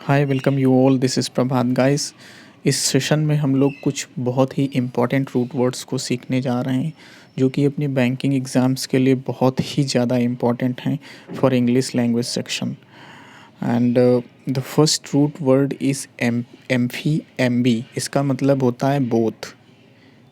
Hi welcome you all, this is Prabhat guys. इस session में हम लोग कुछ बहुत ही इम्पॉर्टेंट रूट वर्ड्स को सीखने जा रहे हैं जो कि अपनी बैंकिंग एग्ज़ाम्स के लिए बहुत ही ज़्यादा इम्पॉर्टेंट हैं for English language section. And the first root word is amphi ambi. इसका मतलब होता है बोथ।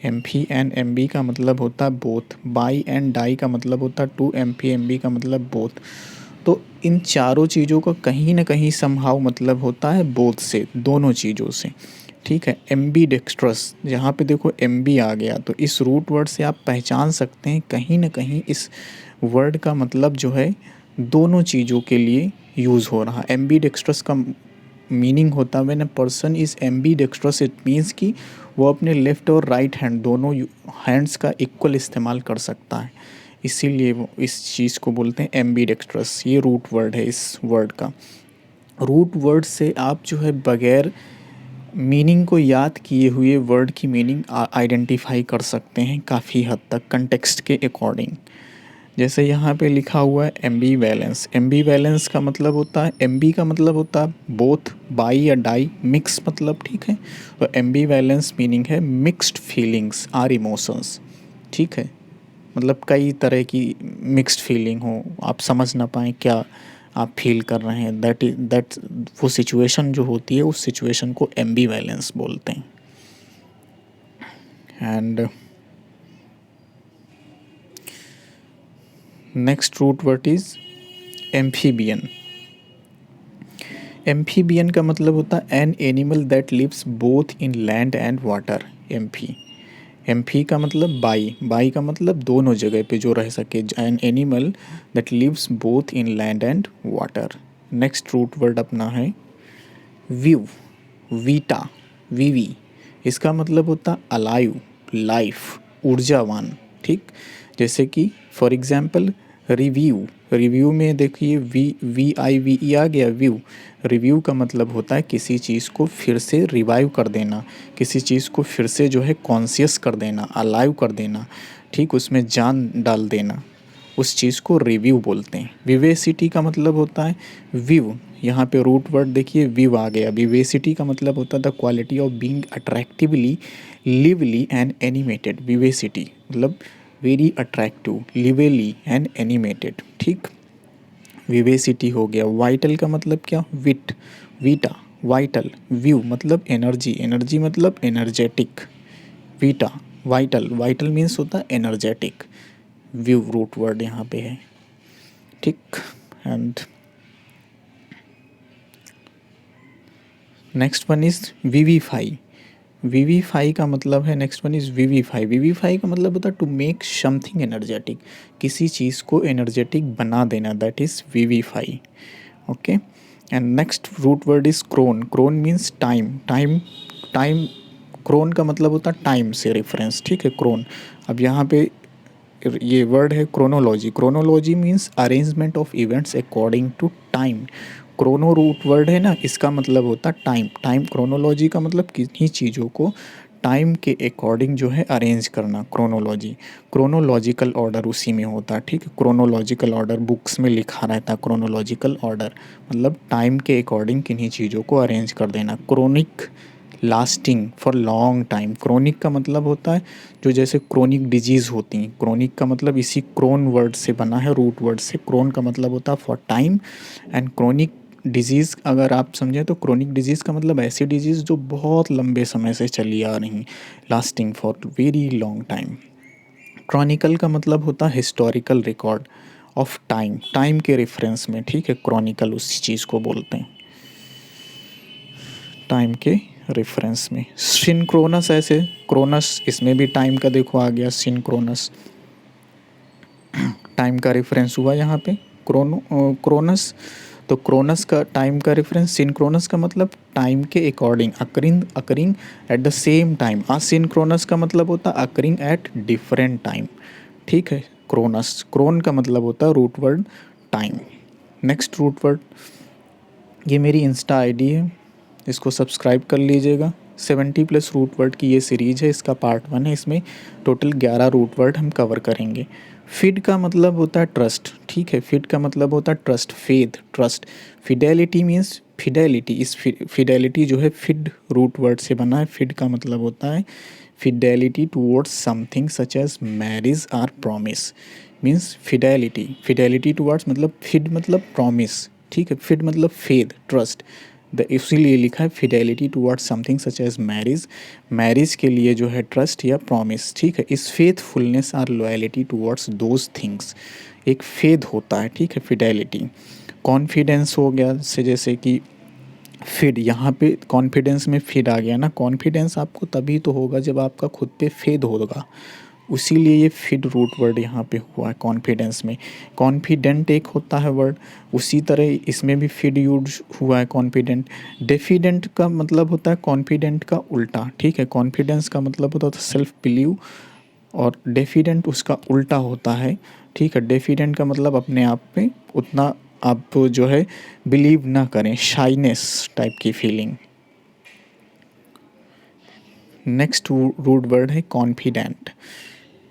एम्फी एंड एमबी का मतलब होता है बोथ। बाई एंड डाई का मतलब होता है टू। एम्फी एमबी का मतलब बोथ। तो इन चारों चीज़ों का कहीं ना कहीं समहाउ मतलब होता है बोथ से, दोनों चीज़ों से। ठीक है, एम्बी डेक्स्ट्रस, जहाँ पे देखो एम्बी आ गया तो इस रूट वर्ड से आप पहचान सकते हैं कहीं ना कहीं इस वर्ड का मतलब जो है दोनों चीज़ों के लिए यूज़ हो रहा। एम्बी डेक्स्ट्रस का मीनिंग होता है when a person is ambidextrous, it means कि वो अपने लेफ़्ट और राइट हैंड दोनों हैंड्स का इक्वल इस्तेमाल कर सकता है। इसीलिए वो इस चीज़ को बोलते हैं एम्बीडेक्स्ट्रस। ये रूट वर्ड है इस वर्ड का। रूट वर्ड से आप जो है बगैर मीनिंग को याद किए हुए वर्ड की मीनिंग आइडेंटिफाई कर सकते हैं काफ़ी हद तक कंटेक्स्ट के अकॉर्डिंग। जैसे यहाँ पे लिखा हुआ है एम्बी बैलेंस। एम्बी बैलेंस का मतलब होता है, एम्बी का मतलब होता है बोथ, बाई या डाई, मिक्स मतलब, ठीक है। तो एम्बी बैलेंस मीनिंग है मिक्स्ड फीलिंग्स आर इमोशंस। ठीक है, मतलब कई तरह की मिक्स्ड फीलिंग हो, आप समझ ना पाएँ क्या आप फील कर रहे हैं, दैट वो सिचुएशन जो होती है उस सिचुएशन को एम्बीवैलेंस बोलते हैं। And next root word is amphibian. Amphibian का मतलब होता है an animal that lives both in land and water. Amphi, amphi का मतलब बाई, बाई का मतलब दोनों जगह पे जो रह सके, an animal that lives both in land and water. Next root word अपना है व्यू, वीटा, वीवी। इसका मतलब होता अलाइव, लाइफ, ऊर्जावान। ठीक, जैसे कि फॉर एग्जांपल रिव्यू। रिव्यू में देखिए वी आ गया, व्यू। रिव्यू का मतलब होता है किसी चीज़ को फिर से रिवाइव कर देना, किसी चीज़ को फिर से जो है कॉन्शियस कर देना, अलाइव कर देना, ठीक, उसमें जान डाल देना, उस चीज़ को रिव्यू बोलते हैं। विवेसिटी का मतलब होता है व्यू। यहाँ पे रूट वर्ड देखिए व्यू आ गया। विवेसिटी का मतलब होता है the quality of being attractively, lively and animated. Vivacity मतलब very attractive, lively and animated. ठीक, विवेसिटी हो गया। वाइटल का मतलब क्या, विट, वीटा, वाइटल। व्यू मतलब एनर्जी, एनर्जी मतलब energetic. Vita, vital, vital means होता है एनर्जेटिक। व्यू रूट वर्ड यहाँ पे है। ठीक, एंड नेक्स्ट वन इज़ विवीफाई। विवीफाई का मतलब है, नेक्स्ट वन इज़ विवीफाई। विवीफाई का मतलब होता है टू मेक समथिंग एनर्जेटिक, किसी चीज़ को एनर्जेटिक बना देना, that is vivify. Okay, and next root word is chron. Chron means time, time, time. Chron का मतलब होता है टाइम से रेफरेंस, ठीक है, क्रोन। अब यहाँ पे ये वर्ड है chronology. Chronology means arrangement of events according to time. Chrono root word है ना, इसका मतलब होता है टाइम। टाइम, क्रोनोलॉजी का मतलब किन्हीं चीज़ों को टाइम के अकॉर्डिंग जो है अरेंज करना, क्रोनोलॉजी। क्रोनोलॉजिकल ऑर्डर उसी में होता है, ठीक है। क्रोनोलॉजिकल ऑर्डर बुक्स में लिखा रहता है, क्रोनोलॉजिकल ऑर्डर मतलब टाइम के अकॉर्डिंग किन्हीं चीज़ों को अरेंज कर देना। Chronic, lasting for long time. Chronic का मतलब होता है जो जैसे क्रोनिक डिजीज़ होती हैं, क्रोनिक का मतलब इसी क्रोन वर्ड से बना है, रूट वर्ड से। क्रोन का मतलब होता है for time, and chronic disease अगर आप समझें तो क्रोनिक डिजीज़ का मतलब ऐसी डिजीज़ जो बहुत लंबे समय से चली आ रही, lasting for very long time. Chronicle का मतलब होता है historical record of time, time के रेफरेंस में, ठीक है। क्रॉनिकल उसी चीज़ को बोलते हैं टाइम के रेफरेंस में। सिनक्रोनस, ऐसे क्रोनस, इसमें भी टाइम का देखो आ गया सिनक्रोनस, टाइम का रेफरेंस हुआ यहाँ पे। क्रोनस, तो क्रोनस का टाइम का रेफरेंस। सिनक्रोनस का मतलब टाइम के according, occurring, occurring at the same time. Asynchronous का मतलब होता है अकरिंग एट डिफरेंट टाइम, ठीक है। क्रोनस, क्रोन का मतलब होता है root word time. Next root word, ये मेरी इंस्टा आईडी है, इसको सब्सक्राइब कर लीजिएगा। 70 प्लस रूट वर्ड की ये सीरीज़ है, इसका पार्ट 1 है। इसमें टोटल 11 रूट वर्ड हम कवर करेंगे। फिड का मतलब होता है ट्रस्ट, ठीक है, फिड का मतलब होता है trust, faith, trust. Fidelity means Fidelity, इस फिडेलिटी जो है फिड रूट वर्ड से बना है। फिड का मतलब होता है fidelity towards something such as marriage or promise, means fidelity, fidelity towards मतलब फिड मतलब प्रॉमिस, ठीक है, फिड मतलब फेथ, ट्रस्ट। इसीलिए लिखा है fidelity towards something such as marriage, marriage के लिए जो है ट्रस्ट या प्रॉमिस, ठीक है। इस faithfulness or loyalty towards those things, एक फेथ होता है, ठीक है, फिडेलिटी। कॉन्फिडेंस हो गया से, जैसे कि फिड, यहाँ पे कॉन्फिडेंस में फिड आ गया ना, कॉन्फिडेंस आपको तभी तो होगा जब आपका खुद पे फेथ होगा, उसीलिए ये फिड रूट वर्ड यहाँ पे हुआ है कॉन्फिडेंस में। कॉन्फिडेंट एक होता है वर्ड, उसी तरह इसमें भी फिड यूज हुआ है कॉन्फिडेंट। डेफिडेंट का मतलब होता है कॉन्फिडेंट का उल्टा, ठीक है। कॉन्फिडेंस का मतलब होता है सेल्फ बिलीव, और डेफिडेंट उसका उल्टा होता है, ठीक है। डेफिडेंट का मतलब अपने आप पे उतना आप जो है बिलीव ना करें, शाइनेस टाइप की फीलिंग। नेक्स्ट रूट वर्ड है कॉन्फिडेंट।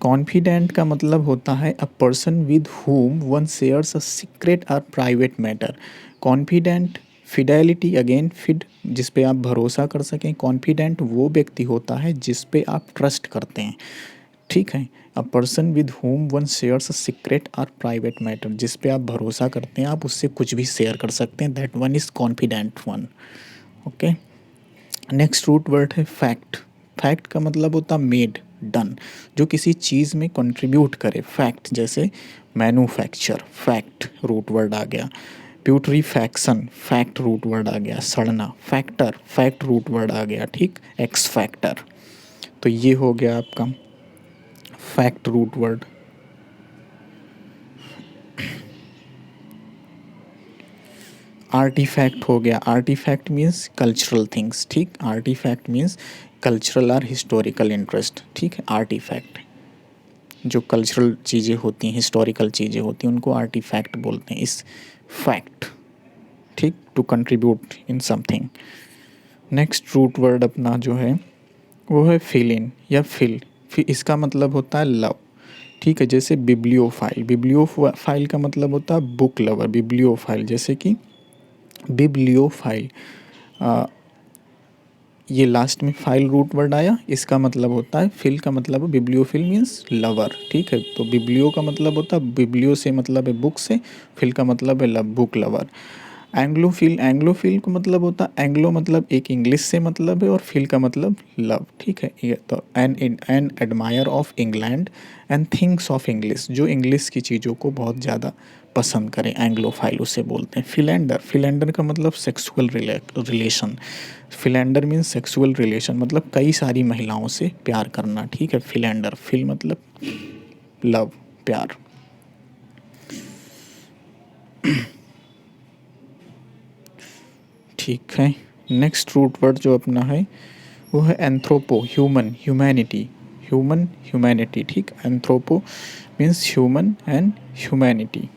कॉन्फिडेंट का मतलब होता है a person with whom one shares a secret और private matter. Confident, fidelity again fid, जिस पे आप भरोसा कर सकें। कॉन्फिडेंट वो व्यक्ति होता है जिस पे आप ट्रस्ट करते हैं, ठीक है। A person with home one shares a secret और प्राइवेट मैटर, जिस पे आप भरोसा करते हैं, आप उससे कुछ भी शेयर कर सकते हैं, that one is confident one, okay. Next root word है फैक्ट। फैक्ट का मतलब होता है मेड, डन, जो किसी चीज़ में कंट्रीब्यूट करे, फैक्ट। जैसे मैन्युफैक्चर, फैक्ट रूट वर्ड आ गया। प्यूट्रीफैक्शन, फैक्ट रूट वर्ड आ गया। सड़ना, फैक्टर, फैक्ट रूट वर्ड आ गया, ठीक। एक्स फैक्टर, तो ये हो गया आपका फैक्ट रूट वर्ड। आर्टिफैक्ट हो गया, आर्टिफैक्ट मीन्स कल्चरल थिंग्स, ठीक। आर्टिफैक्ट मीन्स कल्चरल और हिस्टोरिकल इंटरेस्ट, ठीक है। आर्टिफैक्ट जो कल्चरल चीज़ें होती हैं, हिस्टोरिकल चीज़ें होती हैं, उनको आर्टिफैक्ट बोलते हैं। इस फैक्ट, ठीक, to contribute in something. Next root word अपना जो है वो है फिल इन या फिल, फिर इसका मतलब होता है लव, ठीक है। जैसे बिब्लियोफाइल, बिब्लियोफाइल का मतलब होता है बुक लवर, बिब्लियोफाइल। जैसे कि बिब्लियोफाइल, ये लास्ट में फाइल रूट वर्ड आया, इसका मतलब होता है फिल का मतलब है बिब्लियोफिल मीन्स लवर, ठीक है। तो बिब्लियो का मतलब होता है, बिब्लियो से मतलब है बुक से, फिल का मतलब है लव, बुक लवर। एंग्लोफिल, एंग्लोफिल का मतलब होता है, एंग्लो मतलब एक इंग्लिश से मतलब है, और फिल का मतलब लव, ठीक है। ये तो an admire of England and things of English, जो इंग्लिश की चीज़ों को बहुत ज़्यादा पसंद करें, एंग्लोफाइल उसे बोलते हैं। फिलेंडर, फिलेंडर का मतलब sexual relation, Philander means sexual relation, मतलब कई सारी महिलाओं से प्यार करना, ठीक है। फिलेंडर, फिल मतलब लव, प्यार। ठीक है। नेक्स्ट रूट वर्ड जो अपना है वो है anthropo, human, humanity, human, humanity, ठीक। Anthropo means human and humanity.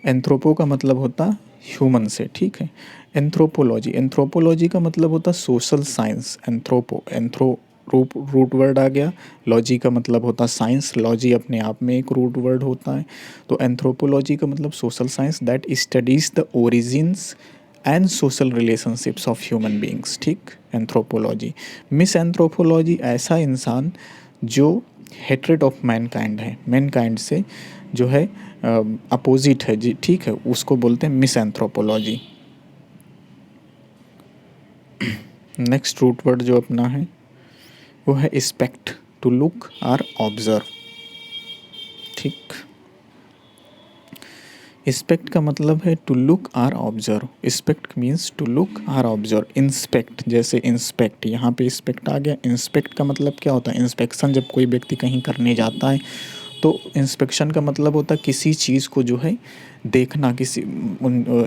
Anthropo का मतलब होता ह्यूमन से, ठीक है। एंथ्रोपोलॉजी, एंथ्रोपोलॉजी का मतलब होता social science. Anthropo, anthro root word आ गया, लॉजी का मतलब होता साइंस, लॉजी अपने आप में एक रूट वर्ड होता है। तो एंथ्रोपोलॉजी का मतलब social science that studies the origins and social relationships of human beings, ठीक। एंथ्रोपोलॉजी। मिस एंथ्रोपोलॉजी ऐसा इंसान जो हेट्रेड ऑफ मैनकाइंड है, मैनकाइंड से जो है अपोजिट है जी, ठीक है, उसको बोलते हैं miss anthropology. Next root word जो अपना है वो है इस्पेक्ट, टू लुक और ऑब्जर्व, ठीक। इस्पेक्ट का मतलब है to look or observe, spect means to look or observe. Inspect, जैसे इंस्पेक्ट, यहाँ पे इस्पेक्ट आ गया। इंस्पेक्ट का मतलब क्या होता है, इंस्पेक्शन, जब कोई व्यक्ति कहीं करने जाता है तो इंस्पेक्शन का मतलब होता है किसी चीज़ को जो है देखना, किसी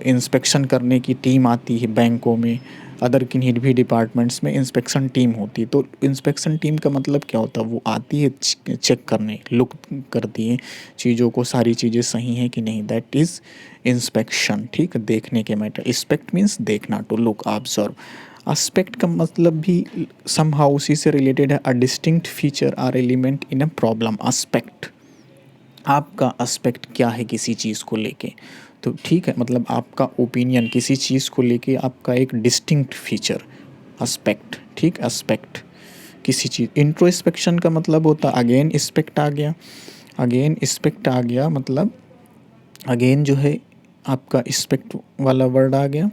इंस्पेक्शन करने की टीम आती है बैंकों में, अदर किन्हीं भी डिपार्टमेंट्स में इंस्पेक्शन टीम होती है। तो इंस्पेक्शन टीम का मतलब क्या होता है, वो आती है चेक करने, लुक करती है चीज़ों को, सारी चीज़ें सही हैं कि नहीं, दैट इज़ इंस्पेक्शन, ठीक। देखने के मैटर, इंस्पेक्ट मीन्स देखना, टू लुक, ऑब्जर्व। एस्पेक्ट का मतलब भी समहाउ उसी से रिलेटेड है, a distinct feature or element in a problem. Aspect, आपका एस्पेक्ट क्या है किसी चीज़ को लेके, तो ठीक है, मतलब आपका ओपिनियन किसी चीज़ को लेके, आपका एक डिस्टिंक्ट फीचर, एस्पेक्ट, ठीक, एस्पेक्ट किसी चीज़। इंट्रोस्पेक्शन का मतलब होता है अगेन एस्पेक्ट आ गया, अगेन एस्पेक्ट आ गया, मतलब अगेन जो है आपका एस्पेक्ट वाला वर्ड आ गया,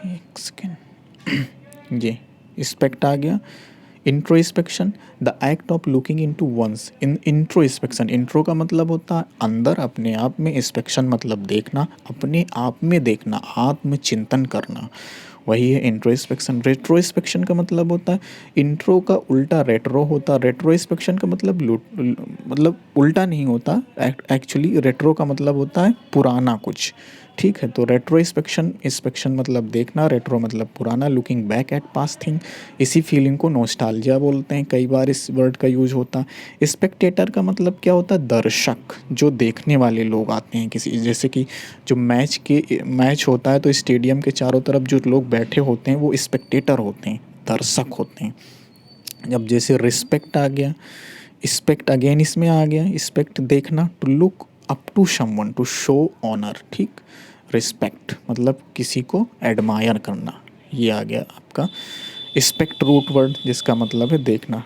एक सेकेंड, ये एस्पेक्ट आ गया। Introspection, the act of looking into one's. In introspection, intro का मतलब होता है अंदर अपने आप में, इंस्पेक्शन मतलब देखना, अपने आप में देखना, आत्मचिंतन करना, वही है इंट्रोस्पेक्शन। रेट्रोस्पेक्शन का मतलब होता है, इंट्रो का उल्टा रेट्रो होता है, रेट्रोस्पेक्शन का मतलब मतलब उल्टा नहीं होता, एक्चुअली रेट्रो का मतलब होता है पुराना कुछ, ठीक है। तो रेट्रोस्पेक्शन, इंस्पेक्शन मतलब देखना, रेट्रो मतलब पुराना, looking back at past thing, इसी फीलिंग को नॉस्टैल्जिया बोलते हैं, कई बार इस वर्ड का यूज होता है। स्पेक्टेटर का मतलब क्या होता है, दर्शक, जो देखने वाले लोग आते हैं किसी, जैसे कि जो मैच होता है तो स्टेडियम के चारों तरफ जो लोग बैठे होते हैं वो स्पेक्टेटर होते हैं, दर्शक होते हैं। जब जैसे रिस्पेक्ट आ गया, स्पेक्ट अगेन इसमें आ गया, स्पेक्ट देखना, to look up to someone, to show honour, ठीक। रिस्पेक्ट मतलब किसी को एडमायर करना, ये आ गया आपका स्पेक्ट रूट वर्ड, जिसका मतलब है देखना।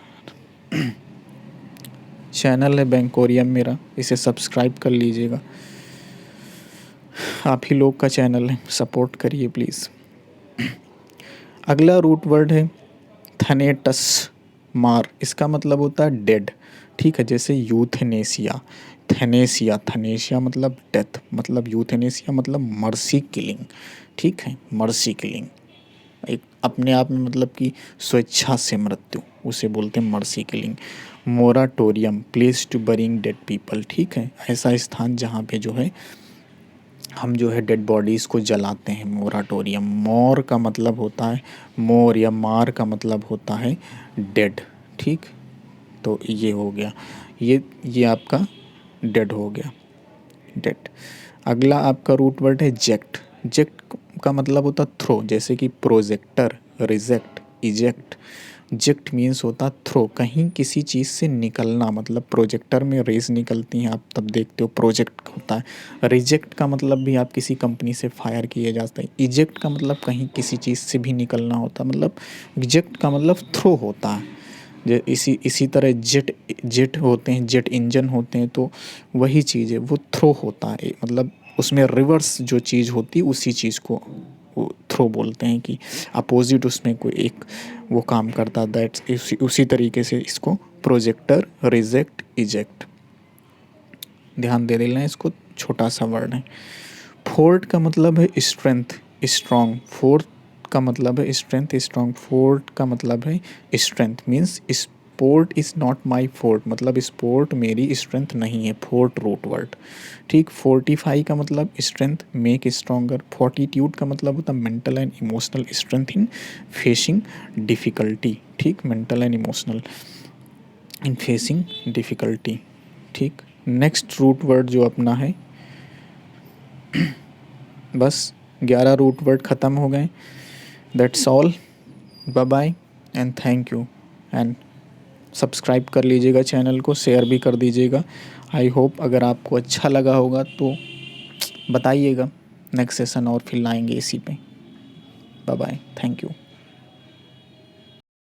चैनल है बैंकोरियम मेरा, इसे सब्सक्राइब कर लीजिएगा, आप ही लोग का चैनल है, सपोर्ट करिए प्लीज़। अगला रूट वर्ड है थनेटस मार, इसका मतलब होता है डेड, ठीक है। जैसे यूथनेसिया, थेनेसिया, थनेसिया मतलब डेथ, मतलब यूथनेसिया मतलब मर्सी किलिंग, ठीक है, मर्सी किलिंग एक अपने आप में मतलब कि स्वेच्छा से मृत्यु, उसे बोलते हैं mercy killing. Moratorium, place to burying dead people, ठीक है, ऐसा स्थान जहाँ पे जो है हम जो है डेड बॉडीज़ को जलाते हैं, मोराटोरियम। मोर का मतलब होता है, मोर या मार का मतलब होता है डेड, ठीक। तो ये हो गया, ये आपका डेड हो गया, डेड। अगला आपका रूट वर्ड है जेक्ट। जेक्ट का मतलब होता थ्रो, जैसे कि प्रोजेक्टर, रिजेक्ट, इजेक्ट। जेक्ट मीन्स होता थ्रो, कहीं किसी चीज़ से निकलना, मतलब प्रोजेक्टर में रेज निकलती हैं, आप तब देखते हो प्रोजेक्ट होता है। रिजेक्ट का मतलब भी आप किसी कंपनी से फायर किए जाते हैं। इजेक्ट का मतलब कहीं किसी चीज़ से भी निकलना होता, मतलब इजेक्ट का मतलब थ्रो होता है। जो इसी तरह जेट होते हैं, जेट इंजन होते हैं, तो वही चीज़ है, वो थ्रो होता है, मतलब उसमें रिवर्स जो चीज़ होती है उसी चीज़ को वो थ्रो बोलते हैं, कि अपोजिट उसमें कोई एक वो काम करता, दैट उसी तरीके से इसको प्रोजेक्टर, रिजेक्ट, इजेक्ट, ध्यान दे देना, इसको छोटा सा वर्ड है। फोर्ट का मतलब है स्ट्रेंथ, स्ट्रॉन्ग। फोर्ट का मतलब है स्ट्रेंथ, स्ट्रॉन्ग। फोर्ट का मतलब है strength, means sport is not my fort, मतलब स्पोर्ट मेरी स्ट्रेंथ नहीं है, फोर्ट रूट वर्ड, ठीक। फोर्टिफाई का मतलब स्ट्रेंथ, मेक स्ट्रॉन्गर। फोर्टिट्यूड का मतलब होता है mental and emotional strength in facing difficulty, ठीक, mental and emotional in facing difficulty, ठीक। नेक्स्ट रूट वर्ड जो अपना है, बस 11 रूट वर्ड ख़त्म हो गए। That's all, bye bye and thank you. And subscribe कर लीजिएगा चैनल को, शेयर भी कर दीजिएगा। आई होप अगर आपको अच्छा लगा होगा तो बताइएगा, नेक्स्ट सेशन और फिर लाएंगे इसी पे। Bye bye, thank you.